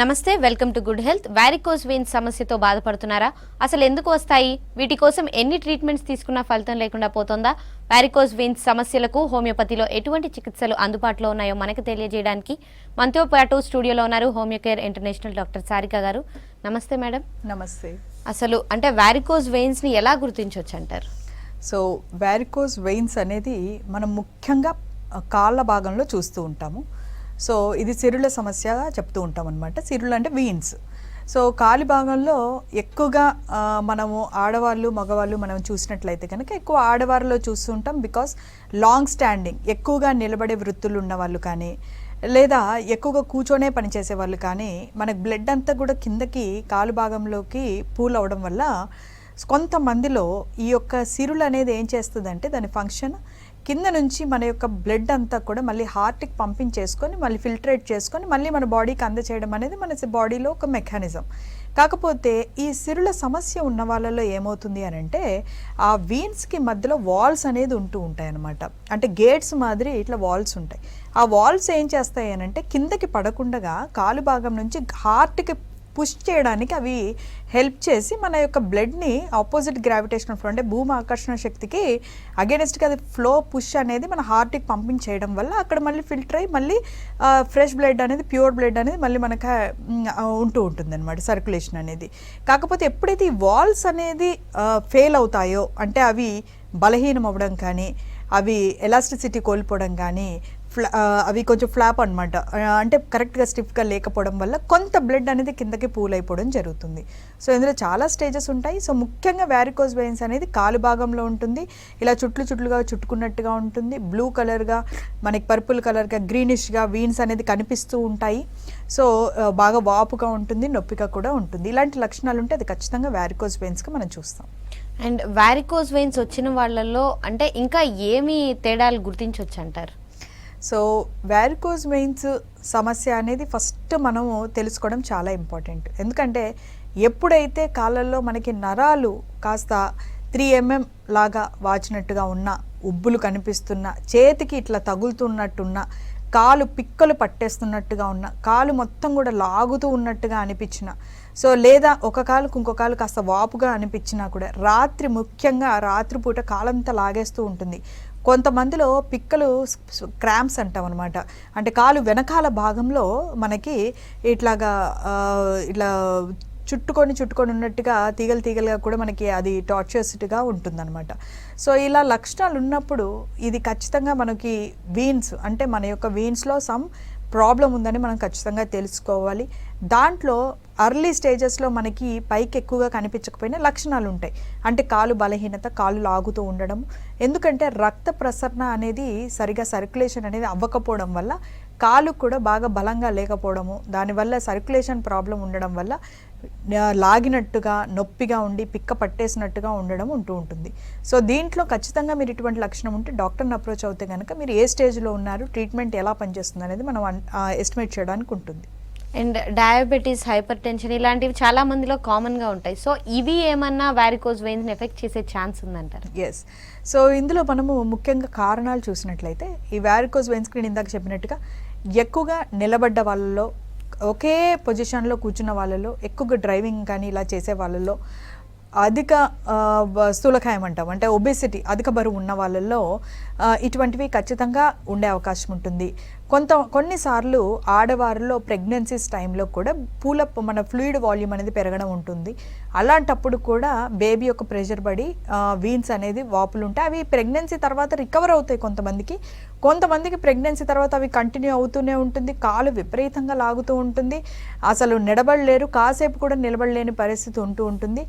నమస్తే, welcome to good health. Varicose veins సమస్యతో బాధపడుతున్నారా? అసలు ఎందుకు వస్తాయి? వీటి కోసం ఎన్ని ట్రీట్మెంట్స్ తీసుకున్నా ఫలితం లేకుండా పోతుందా? వారికోస్ వెయిన్స్ సమస్యలకు హోమియోపతిలో ఎటువంటి చికిత్సలు అందుబాటులో ఉన్నాయో మనకు తెలియజేయడానికి మనతో పాటు స్టూడియోలో ఉన్నారు homeo care international doctor Sarika గారు. నమస్తే మేడం. నమస్తే. అసలు అంటే వారికోస్ వెయిన్స్ ని ఎలా గుర్తించవచ్చు అంటారు? సో వారికోస్ వెయిన్స్ అనేది మనం ముఖ్యంగా కాళ్ళ భాగంలో చూస్తూ ఉంటాము. సో ఇది సిరుల సమస్యగా చెప్తూ ఉంటాం అనమాట. సిరులు అంటే వీన్స్. సో కాలి భాగంలో ఎక్కువగా మనము ఆడవాళ్ళు మగవాళ్ళు మనం చూసినట్లయితే కనుక ఎక్కువ ఆడవారిలో చూస్తూ ఉంటాం. బికాస్ లాంగ్ స్టాండింగ్ ఎక్కువగా నిలబడే వృత్తులు ఉన్న వాళ్ళు కానీ లేదా ఎక్కువగా కూర్చొనే పనిచేసే వాళ్ళు కానీ మనకు బ్లడ్ అంతా కూడా కిందకి కాలు భాగంలోకి పూల్ అవడం వల్ల కొంతమందిలో ఈ యొక్క సిరులు అనేది ఏం చేస్తుందంటే దాని ఫంక్షన్ కింద నుంచి మన యొక్క బ్లడ్ అంతా కూడా మళ్ళీ హార్ట్కి పంపించేసుకొని మళ్ళీ ఫిల్టరేట్ చేసుకొని మళ్ళీ మన బాడీకి అందచేయడం అనేది మన బాడీలో ఒక మెకానిజం. కాకపోతే ఈ సిరుల సమస్య ఉన్న వాళ్ళలో ఏమవుతుంది అని అంటే ఆ వీన్స్కి మధ్యలో వాల్స్ అనేది ఉంటూ ఉంటాయి అన్నమాట. అంటే గేట్స్ మాదిరి ఇట్లా వాల్స్ ఉంటాయి. ఆ వాల్స్ ఏం చేస్తాయి అని అంటే కిందకి పడకుండా కాలు భాగం నుంచి హార్ట్కి పుష్ చేయడానికి అవి హెల్ప్ చేసి మన యొక్క బ్లడ్ని ఆపోజిట్ గ్రావిటేషనల్ ఫ్లో అంటే భూమి ఆకర్షణ శక్తికి అగేనెస్ట్గా అది ఫ్లో పుష్ అనేది మన హార్ట్కి పంపించేయడం వల్ల అక్కడ మళ్ళీ ఫిల్టర్ అయ్యి మళ్ళీ ఫ్రెష్ బ్లడ్ అనేది ప్యూర్ బ్లడ్ అనేది మళ్ళీ మనకు ఉంటూ ఉంటుంది అనమాట సర్క్యులేషన్ అనేది. కాకపోతే ఎప్పుడైతే ఈ వాల్స్ అనేది ఫెయిల్ అవుతాయో అంటే అవి బలహీనం అవ్వడం కానీ అవి ఎలాస్టిసిటీ కోల్పోవడం కానీ అవి కొంచెం ఫ్లాప్ అనమాట. అంటే కరెక్ట్గా స్టిఫ్గా లేకపోవడం వల్ల కొంత బ్లడ్ అనేది కిందకి పూల్ అయిపోవడం జరుగుతుంది. సో ఇందులో చాలా స్టేజెస్ ఉంటాయి. సో ముఖ్యంగా వారికోస్ వెయిన్స్ అనేది కాలు భాగంలో ఉంటుంది. ఇలా చుట్లుగా చుట్టుకున్నట్టుగా ఉంటుంది. బ్లూ కలర్గా మనకి పర్పుల్ కలర్గా గ్రీనిష్గా వీన్స్ అనేది కనిపిస్తూ ఉంటాయి. సో బాగా వాపుగా ఉంటుంది, నొప్పిగా కూడా ఉంటుంది. ఇలాంటి లక్షణాలు ఉంటే అది ఖచ్చితంగా వారికోస్ వెయిన్స్గా మనం చూస్తాం. అండ్ వారికోస్ వెయిన్స్ వచ్చిన వాళ్ళల్లో అంటే ఇంకా ఏమి తేడాలు గుర్తించవచ్చు అంటారు? సో వారికోస్ వెయిన్స్ సమస్య అనేది ఫస్ట్ మనము తెలుసుకోవడం చాలా ఇంపార్టెంట్. ఎందుకంటే ఎప్పుడైతే కాళ్ళల్లో మనకి నరాలు కాస్త 3 mm లాగా వాచినట్టుగా ఉన్న, ఉబ్బులు కనిపిస్తున్న, చేతికి ఇట్లా తగులుతున్నట్టున్న, కాలు పిక్కలు పట్టేస్తున్నట్టుగా ఉన్న, కాలు మొత్తం కూడా లాగుతూ ఉన్నట్టుగా అనిపించిన, సో లేదా ఒక కాలుకు ఇంకో కాలు కాస్త వాపుగా అనిపించినా కూడా ముఖ్యంగా రాత్రిపూట కాలంతా లాగేస్తూ ఉంటుంది. కొంతమందిలో పిక్కలు క్రాంప్స్ అంటాం అనమాట. అంటే కాలు వెనకాల భాగంలో మనకి ఇట్లా చుట్టుకొని ఉన్నట్టుగా తీగలుగా కూడా మనకి అది టార్చర్స్గా ఉంటుందన్నమాట. సో ఇలా లక్షణాలు ఉన్నప్పుడు ఇది ఖచ్చితంగా మనకి వీన్స్ అంటే మన యొక్క వీన్స్లో సమ్ ప్రాబ్లం ఉందని మనం ఖచ్చితంగా తెలుసుకోవాలి. దాంట్లో అర్లీ స్టేజెస్లో మనకి పైకి ఎక్కువగా కనిపించకపోయినా లక్షణాలు ఉంటాయి. అంటే కాలు బలహీనత, కాలు లాగుతూ ఉండడం. ఎందుకంటే రక్త ప్రసరణ అనేది సరిగా సర్క్యులేషన్ అనేది అవ్వకపోవడం వల్ల కాలు కూడా బాగా బలంగా లేకపోవడము, దానివల్ల సర్క్యులేషన్ ప్రాబ్లం ఉండడం వల్ల లాగినట్టుగా నొప్పిగా ఉండి పిక్క పట్టేసినట్టుగా ఉండడం ఉంటూ ఉంటుంది. సో దీంట్లో ఖచ్చితంగా మీరు ఇటువంటి లక్షణం ఉంటే డాక్టర్ని అప్రోచ్ అవుతే కనుక మీరు ఏ స్టేజ్లో ఉన్నారు, ట్రీట్మెంట్ ఎలా పనిచేస్తుంది అనేది మనం ఎస్టిమేట్ చేయడానికి ఉంటుంది. అండ్ డయాబెటీస్, హైపర్ టెన్షన్ ఇలాంటివి చాలా మందిలో కామన్గా ఉంటాయి. సో ఇవి ఏమన్నా వారికోస్ వెయిన్స్ ఎఫెక్ట్ చేసే ఛాన్స్ ఉందంటారు? ఎస్. సో ఇందులో మనము ముఖ్యంగా కారణాలు చూసినట్లయితే ఈ వారికోస్ వెయిన్స్కి నేను ఇందాక చెప్పినట్టుగా ఎక్కువగా నిలబడ్డ వాళ్ళలో, ఒకే పొజిషన్లో కూర్చున్న వాళ్ళలో, ఎక్కువగా డ్రైవింగ్ కానీ ఇలా చేసే వాళ్ళలో, అధిక స్థూలకాయం అంటాం అంటే ఒబేసిటీ అధిక బరువు ఉన్న వాళ్ళల్లో ఇటువంటివి ఖచ్చితంగా ఉండే అవకాశం ఉంటుంది. కొన్నిసార్లు ఆడవారిలో ప్రెగ్నెన్సీస్ టైంలో కూడా పూలప్ మన ఫ్లూయిడ్ వాల్యూమ్ అనేది పెరగడం ఉంటుంది. అలాంటప్పుడు కూడా బేబీ యొక్క ప్రెషర్ పడి వీన్స్ అనేది వాపులు ఉంటాయి. అవి ప్రెగ్నెన్సీ తర్వాత రికవర్ అవుతాయి కొంతమందికి ప్రెగ్నెన్సీ తర్వాత అవి కంటిన్యూ అవుతూనే ఉంటుంది. కాలు విపరీతంగా లాగుతూ ఉంటుంది, అసలు నిలబడలేరు, కాసేపు కూడా నిలబడలేని పరిస్థితి ఉంటూ ఉంటుంది.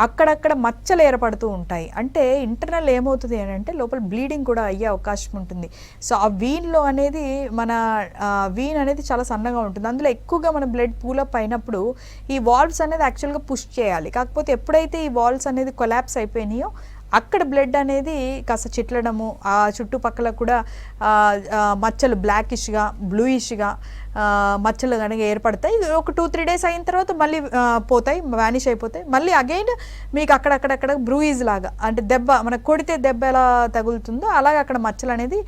అక్కడక్కడ మచ్చలు ఏర్పడుతూ ఉంటాయి. అంటే ఇంటర్నల్ ఏమవుతుంది అని అంటే లోపల బ్లీడింగ్ కూడా అయ్యే అవకాశం ఉంటుంది. సో ఆ వీన్లో అనేది మన వీన్ అనేది చాలా సన్నగా ఉంటుంది. అందులో ఎక్కువగా మన బ్లడ్ పూలప్ అయినప్పుడు ఈ వాల్వ్స్ అనేది యాక్చువల్గా పుష్ చేయాలి. కాకపోతే ఎప్పుడైతే ఈ వాల్వ్స్ అనేది కొలాప్స్ అయిపోయినాయో అక్కడ బ్లడ్ అనేది కాస్త చిట్లడము, ఆ చుట్టుపక్కల కూడా మచ్చలు బ్లాకిష్గా బ్లూయిష్గా మచ్చలు కనుక ఏర్పడతాయి. ఒక 2-3 days అయిన తర్వాత మళ్ళీ పోతాయి, వ్యానిష్ అయిపోతాయి. మళ్ళీ అగైన్ మీకు అక్కడక్కడ బ్రూయిజ్ లాగా అంటే దెబ్బ మనకు కొడితే దెబ్బ ఎలా తగులుతుందో అలాగే అక్కడ మచ్చలు అనేది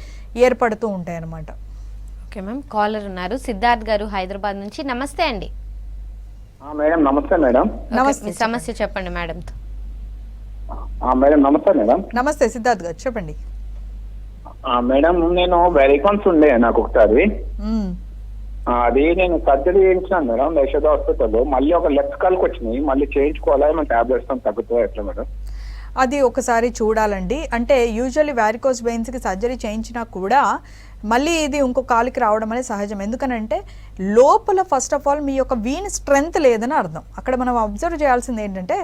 ఏర్పడుతూ ఉంటాయి అన్నమాట. ఓకే మ్యామ్, కాలర్ ఉన్నారు సిద్ధార్థ్ గారు హైదరాబాద్ నుంచి. నమస్తే అండి. మేడం నమస్తే మేడం. నమస్తే. మీ సమస్య చెప్పండి మేడంతో. మేడం నమస్తే మేడం. నమస్తే సిద్ధార్థ్ గారు, చెప్పండి. మేడం నేను వెరికాన్స్ ఉండే నాకు ఒకసారి, మ్మ్. అది నేను సర్జరీ చేయించాను మేడం యశోద హాస్పిటల్లో. మళ్ళీ ఒక లెఫ్ట్ కాల్కి వచ్చినాయి, మళ్ళీ చేయించుకోవాలా ఏమైనా టాబ్లెట్స్ తగ్గుతుందా ఎట్లా మేడం? అది ఒకసారి చూడాలండి. అంటే యూజువల్లీ వ్యారికోస్ వెయిన్స్కి సర్జరీ చేయించినా కూడా మళ్ళీ ఇది ఇంకో కాలుకి రావడం అనేది సహజం. ఎందుకనంటే లోపల ఫస్ట్ ఆఫ్ ఆల్ మీ యొక్క వీన్ స్ట్రెంగ్త్ లేదని అర్థం. అక్కడ మనం అబ్జర్వ్ చేయాల్సింది ఏంటంటే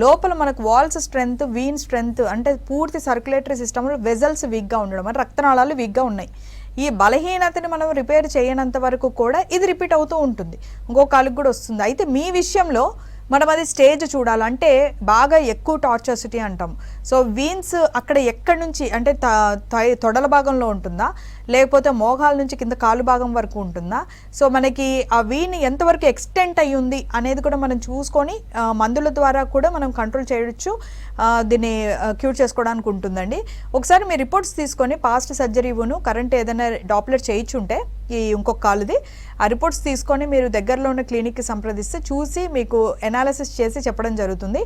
లోపల మనకు వాల్స్ స్ట్రెంగ్త్, వీన్ స్ట్రెంగ్త్ అంటే పూర్తి సర్క్యులేటరీ సిస్టంలో వెజల్స్ వీక్గా ఉండడం, అంటే రక్తనాళాలు వీక్గా ఉన్నాయి. ఈ బలహీనతని మనం రిపేర్ చేయనంత వరకు కూడా ఇది రిపీట్ అవుతూ ఉంటుంది, ఇంకో కాలుకి కూడా వస్తుంది. అయితే మీ విషయంలో మనం అది స్టేజ్ చూడాలంటే బాగా ఎక్కువ టార్చర్సిటీ అంటాం. సో వీన్స్ అక్కడ ఎక్కడి నుంచి అంటే తొడల భాగంలో ఉంటుందా, లేకపోతే మోకాల నుంచి కింద కాలు భాగం వరకు ఉంటుందా, సో మనకి ఆ వీన్ ఎంతవరకు ఎక్స్టెంట్ అయ్యి ఉంది అనేది కూడా మనం చూసుకొని మందుల ద్వారా కూడా మనం కంట్రోల్ చేయొచ్చు, దీన్ని క్యూర్ చేసుకోవడానికి ఉంటుందండి. ఒకసారి మీ రిపోర్ట్స్ తీసుకొని పాస్ట్ సర్జరీ ఇవ్వను కరెంట్ ఏదైనా డాప్లెట్ చేయించుంటే ఈ ఇంకొక కాలుది ఆ రిపోర్ట్స్ తీసుకొని మీరు దగ్గరలో ఉన్న క్లినిక్కి సంప్రదిస్తే చూసి మీకు ఎనాలిసిస్ చేసి చెప్పడం జరుగుతుంది.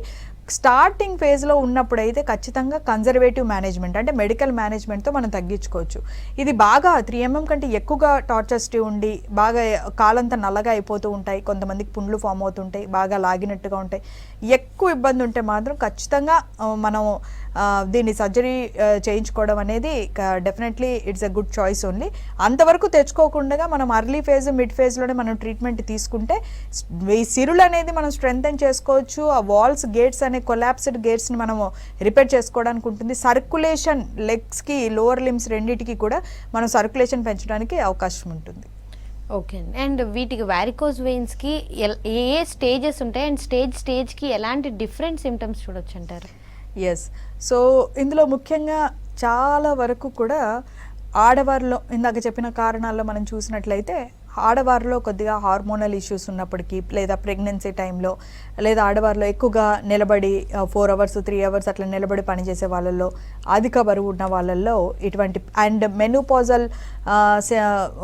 స్టార్టింగ్ ఫేజ్లో ఉన్నప్పుడు అయితే ఖచ్చితంగా కన్జర్వేటివ్ మేనేజ్మెంట్ అంటే మెడికల్ మేనేజ్మెంట్తో మనం తగ్గించుకోవచ్చు. ఇది బాగా 3 mm కంటే ఎక్కువగా టార్చర్సిటీ ఉండి బాగా కాలంతా నల్లగా అయిపోతూ ఉంటాయి, కొంతమందికి పుండ్లు ఫామ్ అవుతుంటాయి, బాగా లాగినట్టుగా ఉంటాయి, ఎక్కువ ఇబ్బంది ఉంటే మాత్రం ఖచ్చితంగా మనం దీన్ని సర్జరీ చేయించుకోవడం అనేది definitely it's a good choice only. అంతవరకు తెచ్చుకోకుండా మనం అర్లీ ఫేజ్ మిడ్ ఫేజ్లోనే మనం ట్రీట్మెంట్ తీసుకుంటే ఈ సిరులు అనేది మనం స్ట్రెంగ్తెన్ చేసుకోవచ్చు. ఆ వాల్స్ గేట్స్ అనే కొలాప్స్డ్ గేట్స్ని మనము రిపేర్ చేసుకోవడానికి ఉంటుంది. సర్క్యులేషన్ లెగ్స్కి లోవర్ లిమ్స్ రెండింటికి కూడా మనం సర్క్యులేషన్ పెంచడానికి అవకాశం ఉంటుంది. ఓకే అండి. అండ్ వీటికి వ్యారికోస్ వెయిన్స్కి ఏ స్టేజెస్ ఉంటాయి అండ్ స్టేజ్కి ఎలాంటి డిఫరెంట్ సిమ్టమ్స్ చూడొచ్చు అంటారు? ఎస్, సో ఇందులో ముఖ్యంగా చాలా వరకు కూడా ఆడవారిలో ఇందాక చెప్పిన కారణాల్లో మనం చూసినట్లయితే ఆడవారిలో కొద్దిగా హార్మోనల్ ఇష్యూస్ ఉన్నప్పటికీ, లేదా ప్రెగ్నెన్సీ టైంలో, లేదా ఆడవారిలో ఎక్కువగా నిలబడి 4 hours 3 hours అట్లా నిలబడి పనిచేసే వాళ్ళల్లో, అధిక బరువు ఉన్న వాళ్ళల్లో ఇటువంటి, అండ్ మెనోపాజల్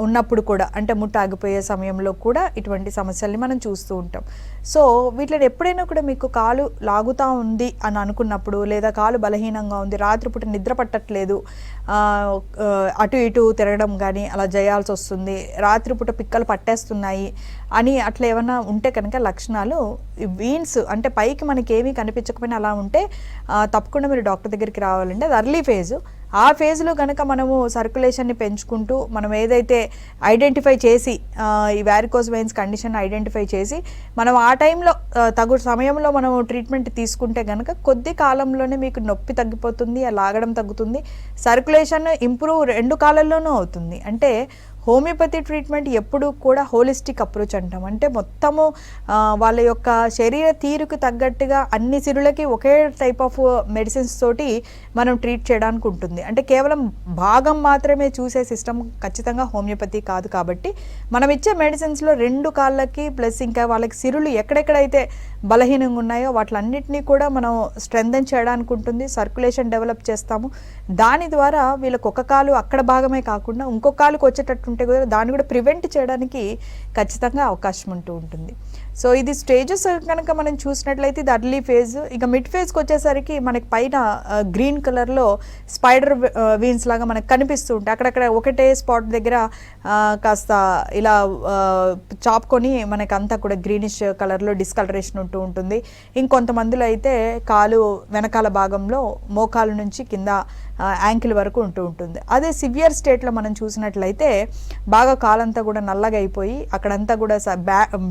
ఉన్నప్పుడు కూడా అంటే ముట్ట ఆగిపోయే సమయంలో కూడా ఇటువంటి సమస్యల్ని మనం చూస్తూ ఉంటాం. సో వీటిని ఎప్పుడైనా కూడా మీకు కాలు లాగుతూ ఉంది అని అనుకున్నప్పుడు, లేదా కాలు బలహీనంగా ఉంది, రాత్రిపూట నిద్ర పట్టట్లేదు, అటు ఇటు తిరగడం కానీ అలా చేయాల్సి వస్తుంది, రాత్రిపూట పిక్కలు పట్టేస్తున్నాయి అని అట్లా ఏమైనా ఉంటే కనుక లక్షణాలు వీన్స్ అంటే పైకి మనకి ఏమీ కనిపించకపోయినా అలా ఉంటే తప్పకుండా మీరు డాక్టర్ దగ్గరికి రావాలండి. అది అర్లీ ఫేజ్. ఆ ఫేజ్లో కనుక మనము సర్క్యులేషన్ని పెంచుకుంటూ మనం ఏదైతే ఐడెంటిఫై చేసి ఈ వ్యారికోస్ వెయిన్స్ కండిషన్ ఐడెంటిఫై చేసి మనం ఆ టైంలో తగు సమయంలో మనం ట్రీట్మెంట్ తీసుకుంటే కనుక కొద్ది కాలంలోనే మీకు నొప్పి తగ్గిపోతుంది, లాగడం తగ్గుతుంది, సర్క్యులేషన్ ఇంప్రూవ్ 2 కాలాల్లోనూ అవుతుంది. అంటే హోమియోపతి ట్రీట్మెంట్ ఎప్పుడు కూడా హోలిస్టిక్ అప్రోచ్ అంటాం. అంటే మొత్తము వాళ్ళ యొక్క శరీర తీరుకు తగ్గట్టుగా అన్ని సిరులకి ఒకే టైప్ ఆఫ్ మెడిసిన్స్ తోటి మనం ట్రీట్ చేయడానికి ఉంటుంది. అంటే కేవలం భాగం మాత్రమే చూసే సిస్టమ్ ఖచ్చితంగా హోమియోపతి కాదు. కాబట్టి మనం ఇచ్చే మెడిసిన్స్లో 2 కాళ్ళకి ప్లస్ ఇంకా వాళ్ళకి సిరులు ఎక్కడెక్కడైతే బలహీనంగా ఉన్నాయో వాటిలన్నింటినీ కూడా మనం స్ట్రెంథెన్ చేయడానికి ఉంటుంది. సర్క్యులేషన్ డెవలప్ చేస్తాము. దాని ద్వారా వీళ్ళకి ఒక కాలు అక్కడ భాగమే కాకుండా ఇంకొక కాలుకి వచ్చేటట్టు ఉంటే కూడా దాన్ని కూడా ప్రివెంట్ చేయడానికి ఖచ్చితంగా అవకాశం ఉంటూ ఉంటుంది. సో ఇది స్టేజెస్ కనుక మనం చూసినట్లయితే ఇది అర్లీ ఫేజ్. ఇక మిడ్ ఫేజ్కి వచ్చేసరికి మనకి పైన గ్రీన్ కలర్లో స్పైడర్ వీన్స్ లాగా మనకు కనిపిస్తూ ఉంటాయి. అక్కడక్కడ ఒకటే స్పాట్ దగ్గర కాస్త ఇలా చాపుకొని మనకి అంతా కూడా గ్రీనిష్ కలర్లో డిస్కలరేషన్ ఉంటూ ఉంటుంది. ఇంకొంతమందిలో అయితే కాలు వెనకాల భాగంలో మోకాలు నుంచి కింద యాంకిల్ వరకు ఉంటూ ఉంటుంది. అదే సివియర్ స్టేట్లో మనం చూసినట్లయితే బాగా కాలంతా కూడా నల్లగా అయిపోయి అక్కడంతా కూడా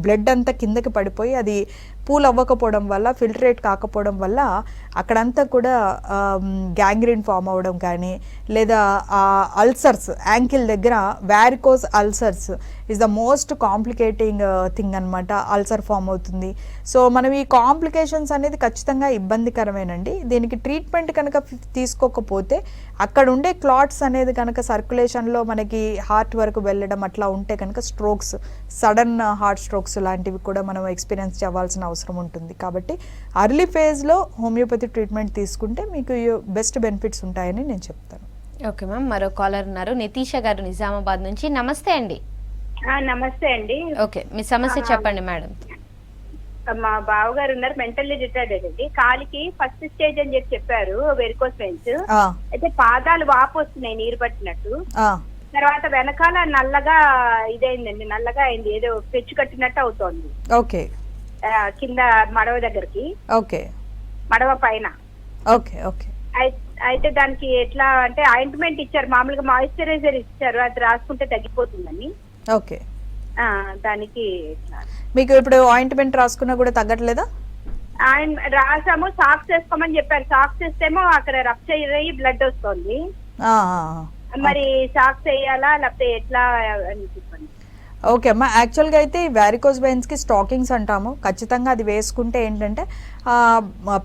బ్లడ్ అంతా కిందకి పడిపోయి అది పూల్ అవ్వకపోవడం వల్ల, ఫిల్టరేట్ కాకపోవడం వల్ల అక్కడంతా కూడా గ్యాంగ్రీన్ ఫామ్ అవ్వడం కానీ, లేదా అల్సర్స్ యాంకిల్ దగ్గర varicose ulcers is the most complicating thing అనమాట. అల్సర్ ఫామ్ అవుతుంది. సో మనం ఈ కాంప్లికేషన్స్ అనేది ఖచ్చితంగా ఇబ్బందికరమేనండి. దీనికి ట్రీట్మెంట్ కనుక తీసుకోకపోతే అక్కడ ఉండే క్లాట్స్ అనేది కనుక సర్క్యులేషన్లో మనకి హార్ట్ వరకు వెళ్ళడం అట్లా ఉంటే కనుక స్ట్రోక్స్, సడన్ హార్ట్ స్ట్రోక్స్ లాంటివి కూడా మనం ఎక్స్పీరియన్స్ అవ్వాల్సిన అవసరం ఉంటుంది. కాబట్టి అర్లీ ఫేజ్లో హోమియోపతి ట్రీట్మెంట్ తీసుకుంటే మీకు బెస్ట్ బెనిఫిట్స్ ఉంటాయని నేను చెప్తాను. ఓకే మ్యామ్, మరో కాలర్ ఉన్నారు, నితీష గారు నిజామాబాద్ నుంచి. నమస్తే అండి. నమస్తే అండి. ఓకే, మీ సమస్య చెప్పండి మేడం. మా బావగారు ఉన్నారు, మెంటల్లీ రిటైర్డ్ అండి. కాలికి ఫస్ట్ స్టేజ్ అని చెప్పారు, వెరికోస్ వెయిన్స్. ఆ, అయితే పాదాలు వాపు వస్తున్నాయి నీరు పట్టినట్టు. ఆ, తర్వాత వెనకాల నల్లగా ఇదైందండి, నల్లగా అయింది, ఏదో పెచ్చు కట్టినట్టు అవుతోంది. ఓకే కింద మడవ దగ్గరికి, ఓకే మడవ పైన. ఓకే ఓకే అయితే దానికి ఎట్లా అంటే ఆయింట్మెంట్ ఇచ్చారు, మామూలుగా మాయిశ్చరైజర్ ఇచ్చారు, అది రాసుకుంటే తగ్గిపోతుందని. ఓకే. దానికి ఎట్లా మీకు ఇప్పుడు ఆయింట్మెంట్ రాసుకున్నా కూడా తగ్గట్లేదా? రాసాము, సాక్స్ వేసుకోమని చెప్పారు. సాక్స్ వేస్తేమో అక్కడ రప్చర్ అయ్యి బ్లడ్ వస్తుంది. ఆ, మరి సాక్స్ వేయాలా లేకపోతే ఎట్లా అని చెప్పండి. ఓకే అమ్మా, యాక్చువల్గా అయితే ఈ వ్యారికోస్ వెయిన్స్కి స్టాకింగ్స్ అంటాము. ఖచ్చితంగా అది వేసుకుంటే ఏంటంటే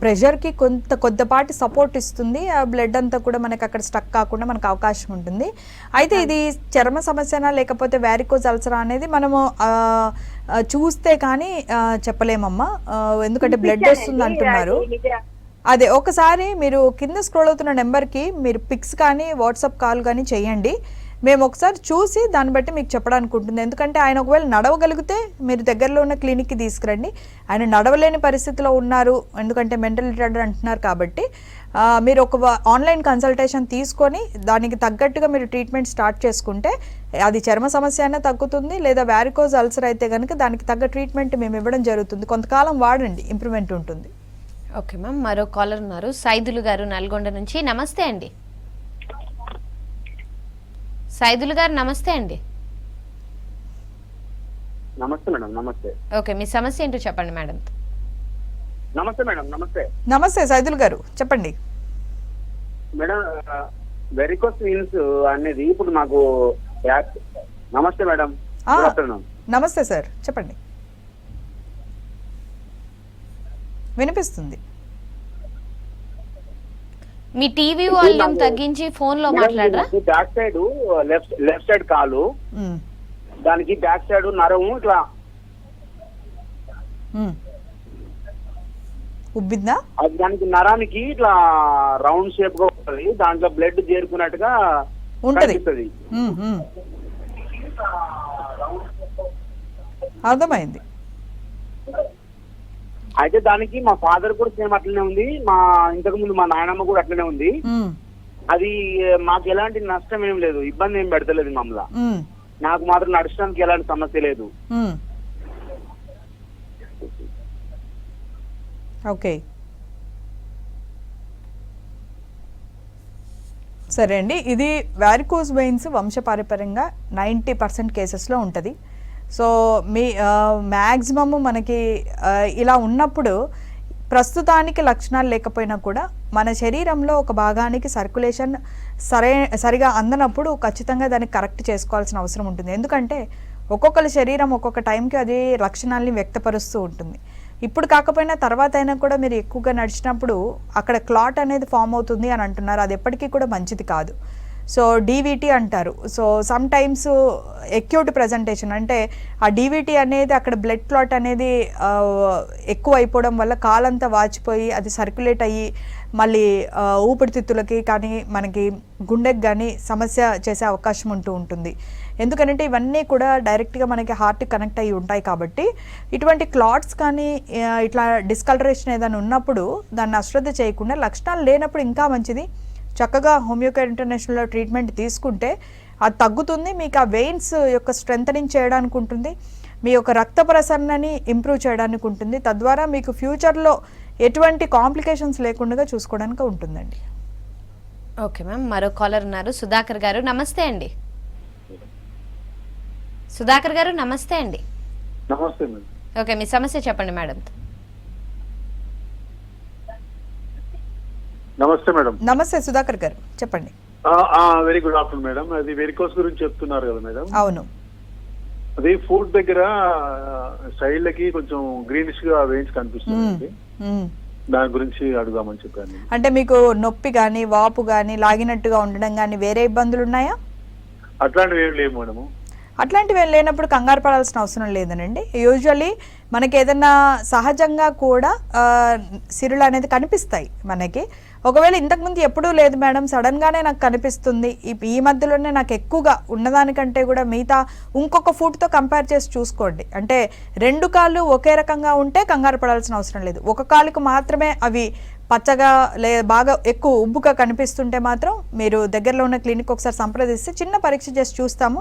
ప్రెషర్కి కొద్దిపాటి సపోర్ట్ ఇస్తుంది. ఆ బ్లడ్ అంతా కూడా మనకి అక్కడ స్టక్ కాకుండా మనకు అవకాశం ఉంటుంది. అయితే ఇది చర్మ సమస్యనా లేకపోతే వ్యారికోస్ అల్సరా అనేది మనము చూస్తే కానీ చెప్పలేమమ్మా, ఎందుకంటే బ్లడ్ వస్తుంది అంటున్నారు. అదే ఒకసారి మీరు కింద స్క్రోల్ అవుతున్న నెంబర్కి మీరు పిక్స్ కానీ వాట్సాప్ కాల్ కానీ చేయండి. మేము ఒకసారి చూసి దాన్ని బట్టి మీకు చెప్పడానికి ఉంటుంది. ఎందుకంటే ఆయన ఒకవేళ నడవగలిగితే మీరు దగ్గరలో ఉన్న క్లినిక్కి తీసుకురండి. ఆయన నడవలేని పరిస్థితిలో ఉన్నారు, ఎందుకంటే మెంటల్ రిటార్డర్ అంటున్నారు కాబట్టి మీరు ఒక ఆన్లైన్ కన్సల్టేషన్ తీసుకొని దానికి తగ్గట్టుగా మీరు ట్రీట్మెంట్ స్టార్ట్ చేసుకుంటే అది చర్మ సమస్య అయినా తగ్గుతుంది, లేదా వ్యారికోజ్ అల్సర్ అయితే కనుక దానికి తగ్గ ట్రీట్మెంట్ మేము ఇవ్వడం జరుగుతుంది. కొంతకాలం వాడండి, ఇంప్రూవ్మెంట్ ఉంటుంది. ఓకే మ్యామ్, మరో కాలర్ ఉన్నారు, సైదులు గారు నల్గొండ నుంచి. నమస్తే అండి సైదులు గారు. నమస్తే అండి. నమస్తే మేడం. నమస్తే. ఓకే, మీ సమస్య ఏంటో చెప్పండి మేడం. నమస్తే మేడం. నమస్తే. నమస్తే సైదులు గారు, చెప్పండి మేడం. వెరికోస్ వెయిన్స్ అనేది ఇప్పుడు మాకు నమస్తే మేడం. నమస్తే సార్, చెప్పండి, వినిపిస్తుంది. మీ టీవీ వాల్యూమ్ తగ్గించి ఫోన్ లో మాట్లాడరా? బ్యాక్ సైడ్ లెఫ్ట్ సైడ్ కాలు, దానికి బ్యాక్ సైడ్ నరం ఇట్లా ఉబ్బిందా? అది దానికి నరానికి ఇట్లా రౌండ్ షేప్ గా ఉంటుంది, దాంట్లో బ్లడ్ చేరుకున్నట్టుగా ఉంటది. అర్థమైంది. అయితే దానికి మా ఫాదర్ కూడా సేమ్ అట్లనే ఉంది, మా ఇంతకు ముందు మా నాయనమ్మ కూడా అట్లనే ఉంది. అది మాకు ఎలాంటి నష్టం ఏం లేదు, ఇబ్బంది ఏం పెడతలేదు మమ్మల్ని. నాకు మాత్రం నడచడానికి ఎలాంటి సమస్య లేదు. ఓకే, సరే అండి. ఇది వ్యారికోస్ వెయిన్స్ వంశపారంపర్యంగా 90% కేసెస్లో ఉంటుంది. సో మీ మ్యాక్సిమము మనకి ఇలా ఉన్నప్పుడు ప్రస్తుతానికి లక్షణాలు లేకపోయినా కూడా మన శరీరంలో ఒక భాగానికి సర్క్యులేషన్ సరిగా అందనప్పుడు ఖచ్చితంగా దాన్ని కరెక్ట్ చేసుకోవాల్సిన అవసరం ఉంటుంది. ఎందుకంటే ఒక్కొక్కరి శరీరం ఒక్కొక్క టైంకి అది లక్షణాలని వ్యక్తపరుస్తూ ఉంటుంది. ఇప్పుడు కాకపోయినా తర్వాత అయినా కూడా మీరు ఎక్కువగా నడిచినప్పుడు అక్కడ క్లాట్ అనేది ఫామ్ అవుతుంది అని అంటున్నారు. అది ఎప్పటికీ కూడా మంచిది కాదు. సో డీవీటీ అంటారు. So some times acute presentation అంటే ఆ డీవీటీ అనేది అక్కడ బ్లడ్ క్లాట్ అనేది ఎక్కువ అయిపోవడం వల్ల కాలంతా వాచిపోయి అది సర్క్యులేట్ అయ్యి మళ్ళీ ఊపిరితిత్తులకి కానీ మనకి గుండెకి కానీ సమస్య చేసే అవకాశం ఉంటుంది. ఎందుకంటే ఇవన్నీ కూడా డైరెక్ట్గా మనకి హార్ట్ కనెక్ట్ అయ్యి ఉంటాయి కాబట్టి ఇటువంటి క్లాట్స్ కానీ ఇట్లా డిస్కలరేషన్ ఏదైనా ఉన్నప్పుడు దాన్ని అశ్రద్ధ చేయకుండా, లక్షణాలు లేనప్పుడు ఇంకా మంచిది, చక్కగా హోమియోకేర్ ఇంటర్నేషనల్లో ట్రీట్మెంట్ తీసుకుంటే అది తగ్గుతుంది. మీకు ఆ వెయిన్స్ యొక్క స్ట్రెంథనింగ్ చేయడానికి ఉంటుంది, మీ యొక్క రక్త ప్రసరణని ఇంప్రూవ్ చేయడానికి ఉంటుంది. తద్వారా మీకు ఫ్యూచర్లో ఎటువంటి కాంప్లికేషన్స్ లేకుండా చూసుకోవడానికి ఉంటుందండి. ఓకే మ్యామ్, మరో కాలర్ ఉన్నారు, సుధాకర్ గారు. నమస్తే అండి సుధాకర్ గారు. నమస్తే అండి. నమస్తే మేడం. ఓకే, మీ సమస్య చెప్పండి మేడం. నమస్తే మేడం. నమస్తే సుధాకర్ గారు, చెప్పండి. Very good afternoon madam. అది వెరికోస్ గురించి చెప్తున్నారు కదా మేడం? అవును. అది ఫుడ్ దగ్గర సైడ్లకి కొంచెం గ్రీనిష్ గా వెయిన్స్ కనిపిస్తుంది, దాని గురించి అడుగుదామని చెప్పాను. అంటే మీకు నొప్పి కానీ వాపు కానీ లాగినట్టుగా ఉండడం కానీ వేరే ఇబ్బందులు ఉన్నాయా? అట్లాంటివి ఏం లేవు మేడము. అట్లాంటివి ఏం లేనప్పుడు కంగారు పడాల్సిన అవసరం లేదనండి. యూజువల్లీ మనకి ఏదన్నా సహజంగా కూడా సిరులు అనేది కనిపిస్తాయి మనకి. ఒకవేళ ఇంతకుముందు ఎప్పుడూ లేదు మేడం, సడన్గానే నాకు కనిపిస్తుంది, ఈ మధ్యలోనే నాకు ఎక్కువగా ఉన్నదానికంటే కూడా మిగతా ఇంకొక ఫుడ్తో కంపేర్ చేసి చూసుకోండి. అంటే 2 కాళ్ళు ఒకే రకంగా ఉంటే కంగారు పడాల్సిన అవసరం లేదు. ఒక కాలుకు మాత్రమే అవి పచ్చగా బాగా ఎక్కువ ఉబ్బుగా కనిపిస్తుంటే మాత్రం మీరు దగ్గరలో ఉన్న క్లినిక్ ఒకసారి సంప్రదిస్తే చిన్న పరీక్ష చేసి చూస్తాము.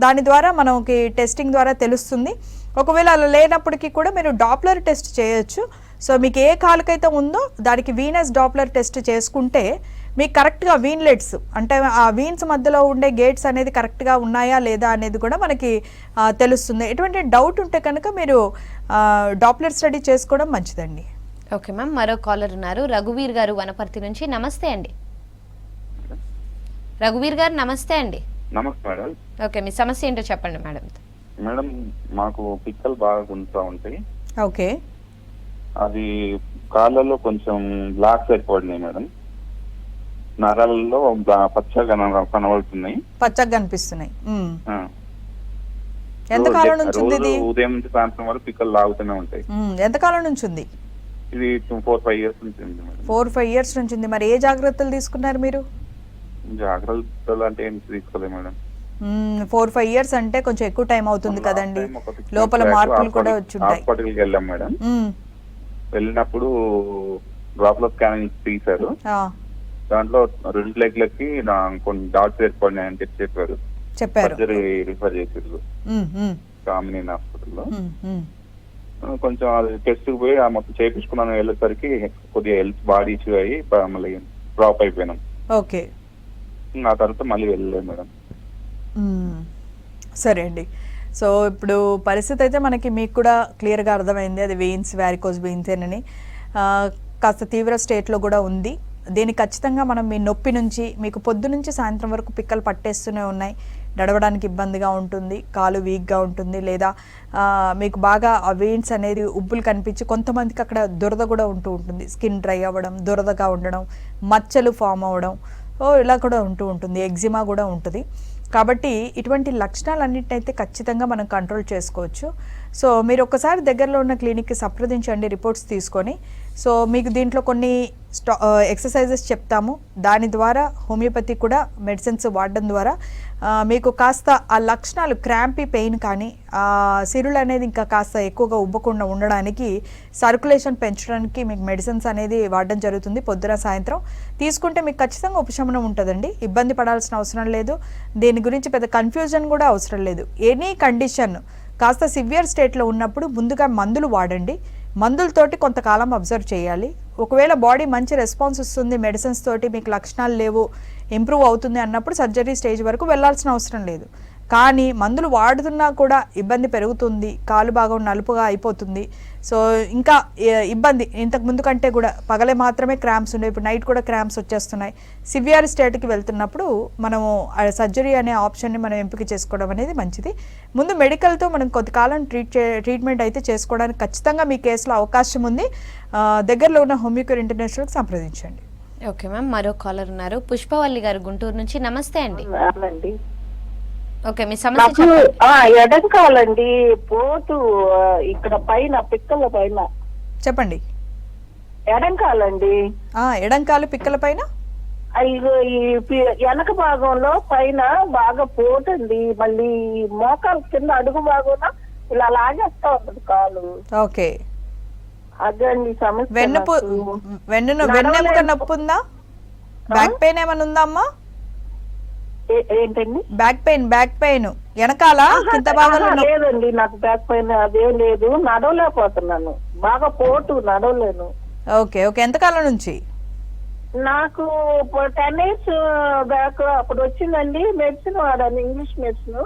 దాని ద్వారా మనకి టెస్టింగ్ ద్వారా తెలుస్తుంది. ఒకవేళ అలా లేనప్పటికీ కూడా మీరు డాప్లర్ టెస్ట్ చేయొచ్చు. సో మీకు ఏ కాలుకైతే ఉందో దానికి వీనస్ డాప్లర్ టెస్ట్ చేసుకుంటే మీకు కరెక్ట్గా వీన్లెట్స్ అంటే ఆ వీన్స్ మధ్యలో ఉండే గేట్స్ అనేది కరెక్ట్గా ఉన్నాయా లేదా అనేది కూడా మనకి తెలుస్తుంది. ఎటువంటి డౌట్ ఉంటే కనుక మీరు డాప్లర్ స్టడీ చేసుకోవడం మంచిదండి. ఓకే మ్యామ్, మరో కాలర్ ఉన్నారు, రఘువీర్ గారు వనపర్తి నుంచి. నమస్తే అండి రఘువీర్ గారు. నమస్తే అండి. నమస్తే మేడం. ఓకే, మీ సమస్య ఏంటో చెప్పండి మేడం. మేడం మాకు పిక్కలు బాగా గుంటుతా ఉంటాయి. ఓకే. అది కాళ్ళలో కొంచెం బ్లాక్స్ ఏర్పడినాయి మేడం. నరాలలో పచ్చగా కనబడుతున్నాయి. పచ్చగా కనిపిస్తున్నాయి. ఎంతకాలం నుంచి ఉంది ఇది? ఉదయం నుంచి సాయంత్రం వరకు పిక్కలు లాగుతూనే ఉంటాయి. ఎంతకాలం నుంచి ఉంది ఇది? 4-5 years నుంచి ఉంది మేడం. 4-5 years నుంచి ఉంది. మరి ఏ జాగ్రత్తలు తీసుకున్నారు మీరు? జాగ్రత్తలు అంటే ఏం తీసుకోలేదు మేడం. 4-5 years అంటే కొంచెం ఎక్కువ టైం అవుతుంది కదండి, లోపల మార్పులు కూడా వచ్చుంటాయి. హాస్పిటల్కి వెళ్ళాం మేడం. వెళ్ళినప్పుడు డ్రాప్లో స్కానింగ్ తీశారు. దాంట్లో 2 లెగ్లకి కొన్ని డాట్స్ ఏర్పడినాయని చెప్పారు. సర్జరీ రిఫర్ చేసారు కామినీ హాస్పిటల్లో. కొంచెం అది టెస్ట్ పోయి మొత్తం చేయించుకున్నాను. వెళ్ళేసరికి కొద్దిగా హెల్త్ బాడీ ఇష్యూ అయ్యి మళ్ళీ డ్రాప్ అయిపోయినాం. ఓకే. ఆ తర్వాత మళ్ళీ వెళ్ళలేదు మేడం. సరే అండి. సో ఇప్పుడు పరిస్థితి అయితే మనకి మీకు కూడా క్లియర్గా అర్థమైంది, అది వెయిన్స్ వ్యారికోస్ వెయిన్స్ అని కాస్త తీవ్ర స్టేట్లో కూడా ఉంది. దీనికి ఖచ్చితంగా మనం మీ నొప్పి నుంచి మీకు పొద్దు నుంచి సాయంత్రం వరకు పిక్కలు పట్టేస్తూనే ఉన్నాయి, నడవడానికి ఇబ్బందిగా ఉంటుంది, కాలు వీక్గా ఉంటుంది, లేదా మీకు బాగా ఆ వెయిన్స్ అనేది ఉబ్బులు కనిపించి కొంతమందికి అక్కడ దురద కూడా ఉంటూ ఉంటుంది, స్కిన్ డ్రై అవ్వడం, దురదగా ఉండడం, మచ్చలు ఫామ్ అవ్వడం, ఇలా కూడా ఉంటూ ఉంటుంది, ఎగ్జిమా కూడా ఉంటుంది. కాబట్టి ఇటువంటి లక్షణాలన్నింటినైతే ఖచ్చితంగా మనం కంట్రోల్ చేసుకోవచ్చు. సో మీరు ఒక్కసారి దగ్గరలో ఉన్న క్లినిక్కి సంప్రదించండి రిపోర్ట్స్ తీసుకొని. సో మీకు దీంట్లో కొన్ని ఎక్సర్సైజెస్ చెప్తాము, దాని ద్వారా హోమియోపతి కూడా మెడిసిన్స్ వాడడం ద్వారా మీకు కాస్త ఆ లక్షణాలు క్రాంపీ పెయిన్ కానీ సిరులు అనేది ఇంకా కాస్త ఎక్కువగా ఉబ్బకుండా ఉండడానికి, సర్క్యులేషన్ పెంచడానికి మీకు మెడిసిన్స్ అనేది వాడడం జరుగుతుంది. పొద్దున సాయంత్రం తీసుకుంటే మీకు ఖచ్చితంగా ఉపశమనం ఉంటుందండి. ఇబ్బంది పడాల్సిన అవసరం లేదు, దీని గురించి పెద్ద కన్ఫ్యూజన్ కూడా అవసరం లేదు. ఎనీ కండిషన్ కాస్త సివియర్ స్టేట్లో ఉన్నప్పుడు ముందుగా మందులు వాడండి. మందులతోటి కొంతకాలం అబ్జర్వ్ చేయాలి. ఒకవేళ బాడీ మంచి రెస్పాన్స్ ఇస్తుంది, మెడిసిన్స్ తోటి మీకు లక్షణాలు లేవు, ఇంప్రూవ్ అవుతుంది అన్నప్పుడు సర్జరీ స్టేజ్ వరకు వెళ్ళాల్సిన అవసరం లేదు. కానీ మందులు వాడుతున్నా కూడా ఇబ్బంది పెరుగుతుంది, కాలు భాగం నలుపుగా అయిపోతుంది. సో ఇంకా ఇబ్బంది ఇంతకు ముందు కంటే కూడా పగలే మాత్రమే క్రాంప్స్ ఉండేవి, ఇప్పుడు నైట్ కూడా క్రాంప్స్ వచ్చేస్తున్నాయి. సివియర్ స్టేట్కి వెళ్తున్నప్పుడు మనము సర్జరీ అనే ఆప్షన్ని మనం ఎంపిక చేసుకోవడం అనేది మంచిది. ముందు మెడికల్తో మనం కొంతకాలం ట్రీట్మెంట్ అయితే చేసుకోవడానికి ఖచ్చితంగా మీ కేసులో అవకాశం ఉంది. దగ్గరలో ఉన్న హోమియోకేర్ ఇంటర్నేషనల్కి సంప్రదించండి. ఓకే మ్యామ్, మరో కాలర్ ఉన్నారు, పుష్పవల్లి గారు గుంటూరు నుంచి. నమస్తే అండి. ఓకే, మీ సమస్య ఎడంకాలండి పోటు ఇక్కడ పైన పిక్కల పైన. చెప్పండి. ఎడంకాలండి. ఎడంకాలు పిక్కల పైన ఈ వెనక భాగంలో పైన బాగా పోటండి, మళ్ళీ మోకాల కింద అడుగు భాగంలో ఇలా లాగేస్తా ఉంటుంది కాలు. ఓకే. అదండి సమస్య. వెన్నెముక నొప్పి ఉందా? బ్యాక్ పెయిన్ ఏమైనా ఉందా అమ్మా? ఏంటండి? బ్యాక్ పెయిన్ వెనకాల కింద భాగంలో లేదండి, నాకు బ్యాక్ పెయిన్ అదేం లేదు, నడవలేకపోతున్నాను, బాగా పోటు నడవలేను. Okay okay. ఎంతకాలం నుంచి? నాకు 10 years బ్యాక్ అప్పుడు వచ్చిందండి, మెడిసిన్ వాడాను, ఇంగ్లీష్ మెడిసిన్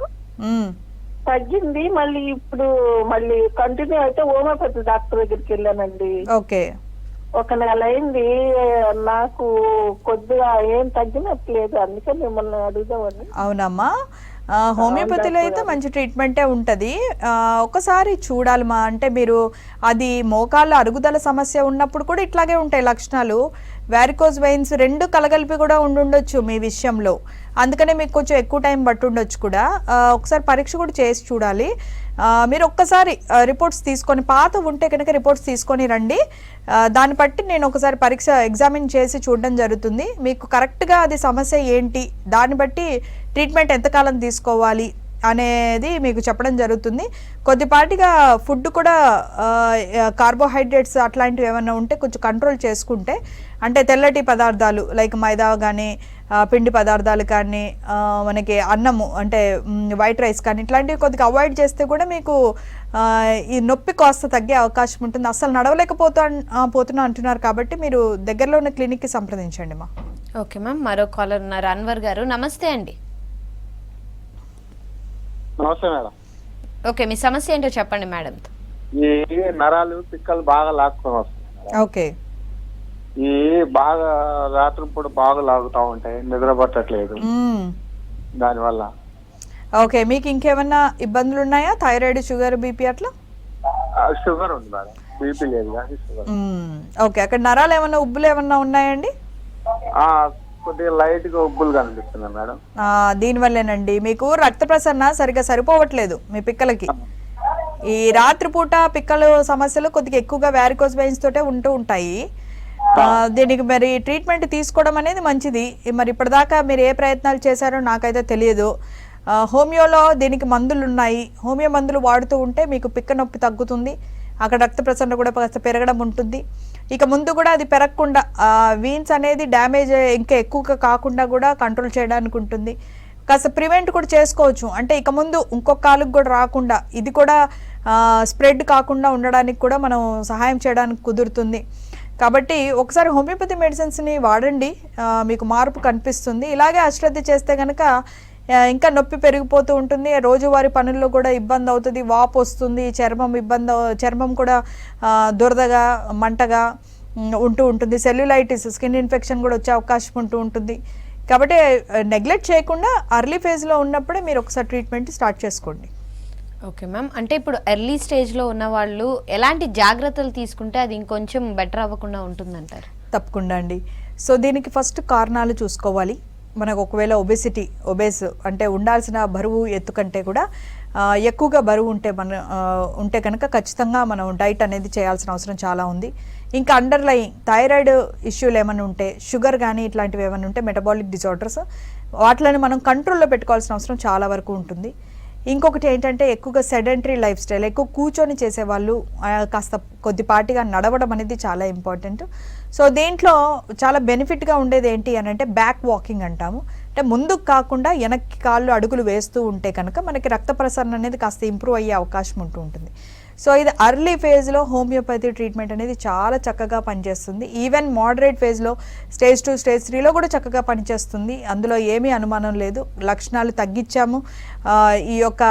తగ్గింది. మళ్ళీ ఇప్పుడు మళ్ళీ కంటిన్యూ అయితే హోమియోపతి డాక్టర్ దగ్గరికి వెళ్ళానండి. ఓకే. 1 నెల అయింది, నాకు కొద్దిగా ఏం తగ్గినట్లేదు, అందుకే మిమ్మల్ని అడుగుదామని. అవునమ్మా, హోమియోపతిలో అయితే మంచి ట్రీట్మెంటే ఉంటుంది. ఒకసారి చూడాలమ్మా, అంటే మీరు అది మోకాళ్ళ అరుగుదల సమస్య ఉన్నప్పుడు కూడా ఇట్లాగే ఉంటాయి లక్షణాలు. వారికోజ్ వెయిన్స్ రెండు కలగలిపి కూడా ఉండుండొచ్చు మీ విషయంలో, అందుకనే మీకు కొంచెం ఎక్కువ టైం పట్టుండొచ్చు కూడా. ఒకసారి పరీక్ష కూడా చేసి చూడాలి. మీరు ఒక్కసారి రిపోర్ట్స్ తీసుకొని, పాత ఉంటే కనుక రిపోర్ట్స్ తీసుకొని రండి. దాన్ని బట్టి నేను ఒకసారి ఎగ్జామిన్ చేసి చూడడం జరుగుతుంది. మీకు కరెక్ట్గా అది సమస్య ఏంటి, దాన్ని బట్టి ట్రీట్మెంట్ ఎంతకాలం తీసుకోవాలి అనేది మీకు చెప్పడం జరుగుతుంది. కొద్దిపాటిగా ఫుడ్ కూడా కార్బోహైడ్రేట్స్ అట్లాంటివి ఏమైనా ఉంటే కొంచెం కంట్రోల్ చేసుకుంటే, అంటే తెల్లటి పదార్థాలు లైక్ మైదా కానీ పిండి పదార్థాలు కానీ మనకి అన్నము అంటే వైట్ రైస్ కానీ ఇట్లాంటివి కొద్దిగా అవాయిడ్ చేస్తే కూడా మీకు ఈ నొప్పి కాస్త తగ్గే అవకాశం ఉంటుంది. అసలు నడవలేకపోతున్నా అంటున్నారు కాబట్టి మీరు దగ్గరలో ఉన్న క్లినిక్కి సంప్రదించండి మా. ఓకే మ్యామ్, మరో కాలర్ ఉన్నారు, అన్వర్ గారు. నమస్తే అండి. నమస్తే మేడం. ఓకే, మీ సమస్య ఏంటో చెప్పండి మేడం. ఈ నరాలు పిక్కలు బాగా లాక్కొని వస్తాయి. ఓకే. ఈ బాగా రాత్రిపూట బాగా లాగుతా ఉంటాయి, నిద్ర పట్టట్లేదు దానివల్ల. ఓకే, మీకు ఇంకేమన్నా ఇబ్బందులు ఉన్నాయా? థైరాయిడ్, షుగర్, బీపీ అట్లా? షుగర్ ఉంది మేడం, బీపీ లేదు కానీ షుగర్. ఓకే, అక్కడ నరాలు ఏమన్నా ఉబ్బులు ఏమన్నా ఉన్నాయండి? కొద్దిగా లైట్ గా ఉబ్బులు కనిపిస్తుంది మేడం. దీనివల్లేనండి, మీకు రక్త ప్రసరణ సరిగా సరిపోవట్లేదు మీ పిక్కలకి. ఈ రాత్రిపూట పిక్కలు సమస్యలు కొద్దిగా ఎక్కువగా వారికోజ్ వెయిన్స్ తోటే ఉంటూ ఉంటాయి. దీనికి మరి ట్రీట్మెంట్ తీసుకోవడం అనేది మంచిది. మరి ఇప్పటిదాకా మీరు ఏ ప్రయత్నాలు చేశారో నాకైతే తెలియదు. హోమియోలో దీనికి మందులు ఉన్నాయి. హోమియో మందులు వాడుతూ ఉంటే మీకు పిక్క నొప్పి తగ్గుతుంది, అక్కడ రక్త ప్రసరణ కూడా కాస్త పెరగడం ఉంటుంది. ఇక ముందు కూడా అది పెరగకుండా వీన్స్ అనేది డ్యామేజ్ ఇంకా ఎక్కువగా కాకుండా కూడా కంట్రోల్ చేయడానికి ఉంటుంది. కాస్త ప్రివెంట్ కూడా చేసుకోవచ్చు, అంటే ఇక ముందు ఇంకొక కాలుకు కూడా రాకుండా, ఇది కూడా స్ప్రెడ్ కాకుండా ఉండడానికి కూడా మనం సహాయం చేయడానికి కుదురుతుంది. కాబట్టి ఒకసారి హోమియోపతి మెడిసిన్స్ని వాడండి, మీకు మార్పు కనిపిస్తుంది. ఇలాగే అశ్రద్ధ చేస్తే కనుక ఇంకా నొప్పి పెరిగిపోతూ ఉంటుంది, రోజువారీ పనుల్లో కూడా ఇబ్బంది అవుతుంది, వాపు వస్తుంది, చర్మం కూడా దురదగా మంటగా ఉంటూ ఉంటుంది, సెల్యులైటిస్ స్కిన్ ఇన్ఫెక్షన్ కూడా వచ్చే అవకాశం ఉంటూ ఉంటుంది. కాబట్టి నెగ్లెక్ట్ చేయకుండా అర్లీ ఫేజ్లో ఉన్నప్పుడే మీరు ఒకసారి ట్రీట్మెంట్ స్టార్ట్ చేసుకోండి. ఓకే మ్యామ్, అంటే ఇప్పుడు ఎర్లీ స్టేజ్లో ఉన్న వాళ్ళు ఎలాంటి జాగ్రత్తలు తీసుకుంటే అది ఇంకొంచెం బెటర్ అవ్వకుండా ఉంటుందంటారు? తప్పకుండా అండి. సో దీనికి ఫస్ట్ కారణాలు చూసుకోవాలి. మనకు ఒకవేళ ఒబేస్ అంటే ఉండాల్సిన బరువు ఎత్తు కంటే కూడా ఎక్కువగా బరువు ఉంటే కనుక ఖచ్చితంగా మనం డైట్ అనేది చేయాల్సిన అవసరం చాలా ఉంది. ఇంకా అండర్లైయింగ్ థైరాయిడ్ ఇష్యూలు ఏమైనా ఉంటే, షుగర్ కానీ ఇట్లాంటివి ఏమైనా ఉంటే, మెటబాలిక్ డిజార్డర్స్, వాటిని మనం కంట్రోల్లో పెట్టుకోవాల్సిన అవసరం చాలా వరకు ఉంటుంది. ఇంకొకటి ఏంటంటే ఎక్కువగా సెడెంటరీ లైఫ్ స్టైల్, ఎక్కువ కూర్చొని చేసేవాళ్ళు కాస్త కొద్దిపాటిగా నడవడం అనేది చాలా ఇంపార్టెంట్. సో దీంట్లో చాలా బెనిఫిట్గా ఉండేది ఏంటి అని అంటే బ్యాక్ వాకింగ్ అంటాము. అంటే ముందుకు కాకుండా వెనక్కి కాళ్ళు అడుగులు వేస్తూ ఉంటే కనుక మనకి రక్త ప్రసరణ అనేది కాస్త ఇంప్రూవ్ అయ్యే అవకాశం ఉంటూ ఉంటుంది. సో ఇది అర్లీ ఫేజ్లో హోమియోపతి ట్రీట్మెంట్ అనేది చాలా చక్కగా పనిచేస్తుంది. ఈవెన్ మోడరేట్ ఫేజ్లో స్టేజ్ 2, స్టేజ్ 3లో కూడా చక్కగా పనిచేస్తుంది. అందులో ఏమీ అనుమానం లేదు. లక్షణాలు తగ్గించాము, ఈ యొక్క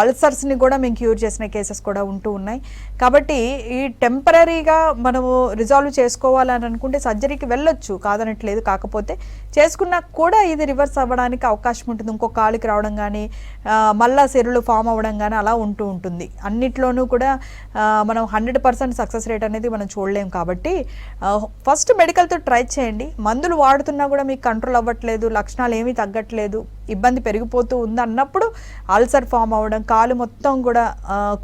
అల్సర్స్ని కూడా మేము క్యూర్ చేసిన కేసెస్ కూడా ఉంటూ ఉన్నాయి. కాబట్టి ఈ టెంపరీగా మనము రిజాల్వ్ చేసుకోవాలని అనుకుంటే సర్జరీకి వెళ్ళొచ్చు, కాదనట్లేదు. కాకపోతే చేసుకున్నా కూడా ఇది రివర్స్ అవ్వడానికి అవకాశం ఉంటుంది. ఇంకో కాలికి రావడం కానీ, మళ్ళా సెరులు ఫామ్ అవ్వడం కానీ అలా ఉంటూ ఉంటుంది. అన్నిట్లోనూ కూడా మనం 100% సక్సెస్ రేట్ అనేది మనం చూడలేం. కాబట్టి ఫస్ట్ మెడికల్తో ట్రై చేయండి. మందులు వాడుతున్నా కూడా మీకు కంట్రోల్ అవ్వట్లేదు, లక్షణాలు ఏమీ తగ్గట్లేదు, ఇబ్బంది పెరిగిపోతూ ఉంది అన్నప్పుడు, అల్సర్ ఫామ్ అవ్వడం, కాలు మొత్తం కూడా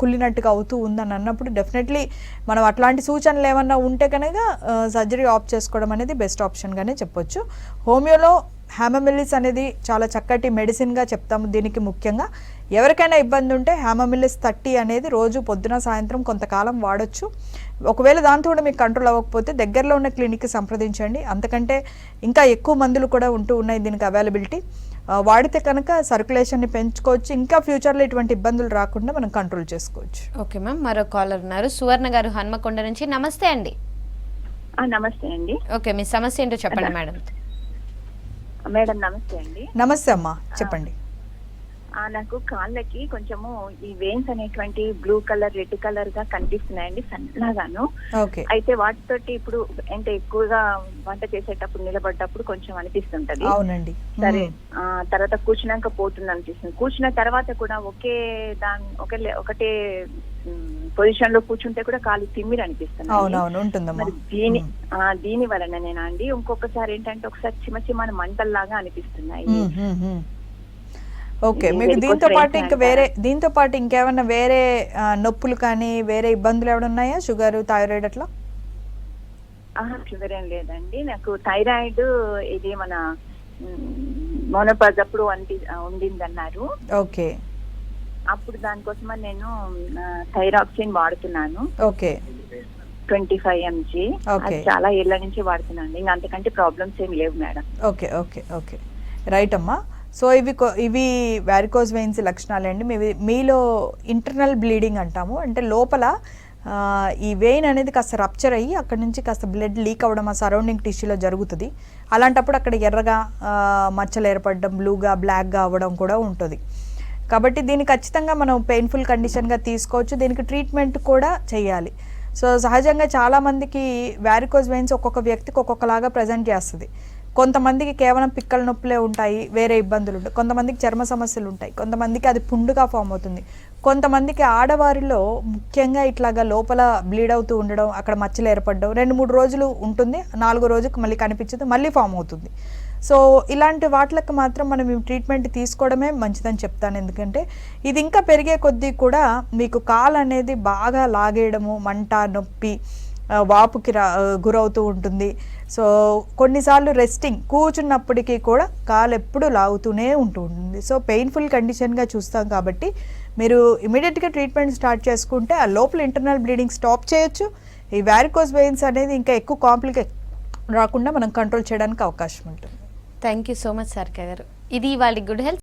కుళ్ళినట్టుగా అవుతూ ఉందని అన్నప్పుడు డెఫినెట్లీ మనం అట్లాంటి సూచనలు ఏమన్నా ఉంటే కనుక సర్జరీ ఆప్ట్ చేసుకోవడం అనేది బెస్ట్ ఆప్షన్గానే చెప్పొచ్చు. హోమియోలో హ్యామమిల్లిస్ అనేది చాలా చక్కటి మెడిసిన్గా చెప్తాము. దీనికి ముఖ్యంగా ఎవరికైనా ఇబ్బంది ఉంటే హ్యామమిల్లిస్ 30 అనేది రోజు పొద్దున సాయంత్రం కొంతకాలం వాడచ్చు. ఒకవేళ దాంతో కూడా మీకు కంట్రోల్ అవ్వకపోతే దగ్గరలో ఉన్న క్లినిక్కి సంప్రదించండి. అంతకంటే ఇంకా ఎక్కువ మందులు కూడా ఉంటూ ఉన్నాయి దీనికి అవైలబిలిటీ. వాడితే కనుక సర్క్యులేషన్ని పెంచుకోవచ్చు, ఇంకా ఫ్యూచర్లో ఇటువంటి ఇబ్బందులు రాకుండా మనం కంట్రోల్ చేసుకోవచ్చు. ఓకే మ్యామ్, మరో కాలర్ ఉన్నారు, సువర్ణ గారు హన్మకొండ నుంచి. నమస్తే అండి. నమస్తే అండి. ఓకే, మీ సమస్య ఏంటో చెప్పండి మేడం. మేడం నమస్తే అండి. నమస్తే అమ్మా, చెప్పండి. నాకు కాళ్ళకి కొంచెము ఈ వెయిన్స్ అనేటువంటి బ్లూ కలర్, రెడ్ కలర్ గా కనిపిస్తున్నాయండి, సన్నగాను. ఓకే. అయితే వాటితోటి ఇప్పుడు అంటే ఎక్కువగా వంట చేసేటప్పుడు నిలబడ్డప్పుడు కొంచెం అనిపిస్తుంటది. అవునండి. సరే, తర్వాత కూర్చున్నాక పోతుంది అనిపిస్తుంది. కూర్చున్న తర్వాత కూడా ఒకటే పొజిషన్ లో కూర్చుంటే కూడా కాలు తిమ్మిరి అనిపిస్తుంది. అవునవును, ఉంటుందమ్మా. దీని వలననేనా అండి? ఇంకొకసారి ఏంటంటే ఒకసారి చిన్న మంటల్లాగా అనిపిస్తున్నాయి. ఓకే. మీకు దీంతో పాటు ఇంకేమన్నా వేరే నొప్పులు కానీ వేరే ఇబ్బందులు ఏమైనా ఉన్నాయా? షుగర్, థైరాయిడ్ అట్లా? షుగర్ ఏం లేదండి. నాకు థైరాయిడ్ ఇది మన మోనోపాజ్ అప్పుడు ఉండిందన్నారు. ఓకే. అప్పుడు దానికోసమని నేను థైరాక్సిన్ వాడుతున్నాను. ఓకే. 25 mg. అది చాలా ఏళ్ల నుంచి వాడుతున్నాను. ఇంకా అంతకంటే ప్రాబ్లమ్స్ ఏం లేవు madam. Okay okay okay right అమ్మా. సో ఇవి వారికోజ్ వెయిన్స్ లక్షణాలండి. మీలో ఇంటర్నల్ బ్లీడింగ్ అంటాము, అంటే లోపల ఈ వెయిన్ అనేది కాస్త రప్చర్ అయ్యి అక్కడ నుంచి కాస్త బ్లడ్ లీక్ అవ్వడం ఆ సరౌండింగ్ టిష్యూలో జరుగుతుంది. అలాంటప్పుడు అక్కడ ఎర్రగా మచ్చలు ఏర్పడడం, బ్లూగా బ్లాక్గా అవ్వడం కూడా ఉంటుంది. కాబట్టి దీన్ని ఖచ్చితంగా మనం పెయిన్ఫుల్ కండిషన్గా తీసుకోవచ్చు. దీనికి ట్రీట్మెంట్ కూడా చేయాలి. సో సహజంగా చాలామందికి వారికోజ్ వెయిన్స్ ఒక్కొక్క వ్యక్తికి ఒక్కొక్కలాగా ప్రజెంట్ చేస్తుంది. కొంతమందికి కేవలం పిక్కల నొప్పులే ఉంటాయి, వేరే ఇబ్బందులు ఉంటాయి. కొంతమందికి చర్మ సమస్యలు ఉంటాయి, కొంతమందికి అది పుండుగా ఫామ్ అవుతుంది. కొంతమందికి ఆడవారిలో ముఖ్యంగా ఇట్లాగా లోపల బ్లీడ్ అవుతూ ఉండడం, అక్కడ మచ్చలు ఏర్పడడం 2-3 రోజులు ఉంటుంది, 4వ రోజుకి మళ్ళీ కనిపించదు, మళ్ళీ ఫామ్ అవుతుంది. సో ఇలాంటి వాటికి మాత్రం మనం ట్రీట్మెంట్ తీసుకోవడమే మంచిదని చెప్తాను. ఎందుకంటే ఇది ఇంకా పెరిగే కొద్దీ కూడా మీకు కాలు అనేది బాగా లాగేయడము, మంట, నొప్పి, వాపుకి గురవుతూ ఉంటుంది. సో కొన్నిసార్లు రెస్టింగ్ కూర్చున్నప్పటికీ కూడా కాలు ఎప్పుడు లాగుతూనే ఉంటుంది. సో పెయిన్ఫుల్ కండిషన్గా చూస్తాం కాబట్టి మీరు ఇమీడియట్గా ట్రీట్మెంట్ స్టార్ట్ చేసుకుంటే ఆ లోపల ఇంటర్నల్ బ్లీడింగ్ స్టాప్ చేయొచ్చు. ఈ వారికోజ్ వెయిన్స్ అనేది ఇంకా ఎక్కువ కాంప్లికేట్ రాకుండా మనం కంట్రోల్ చేయడానికి అవకాశం ఉంటుంది. Thank you so much Sarika గారు. ఇది వాళ్ళ గుడ్ హెల్త్.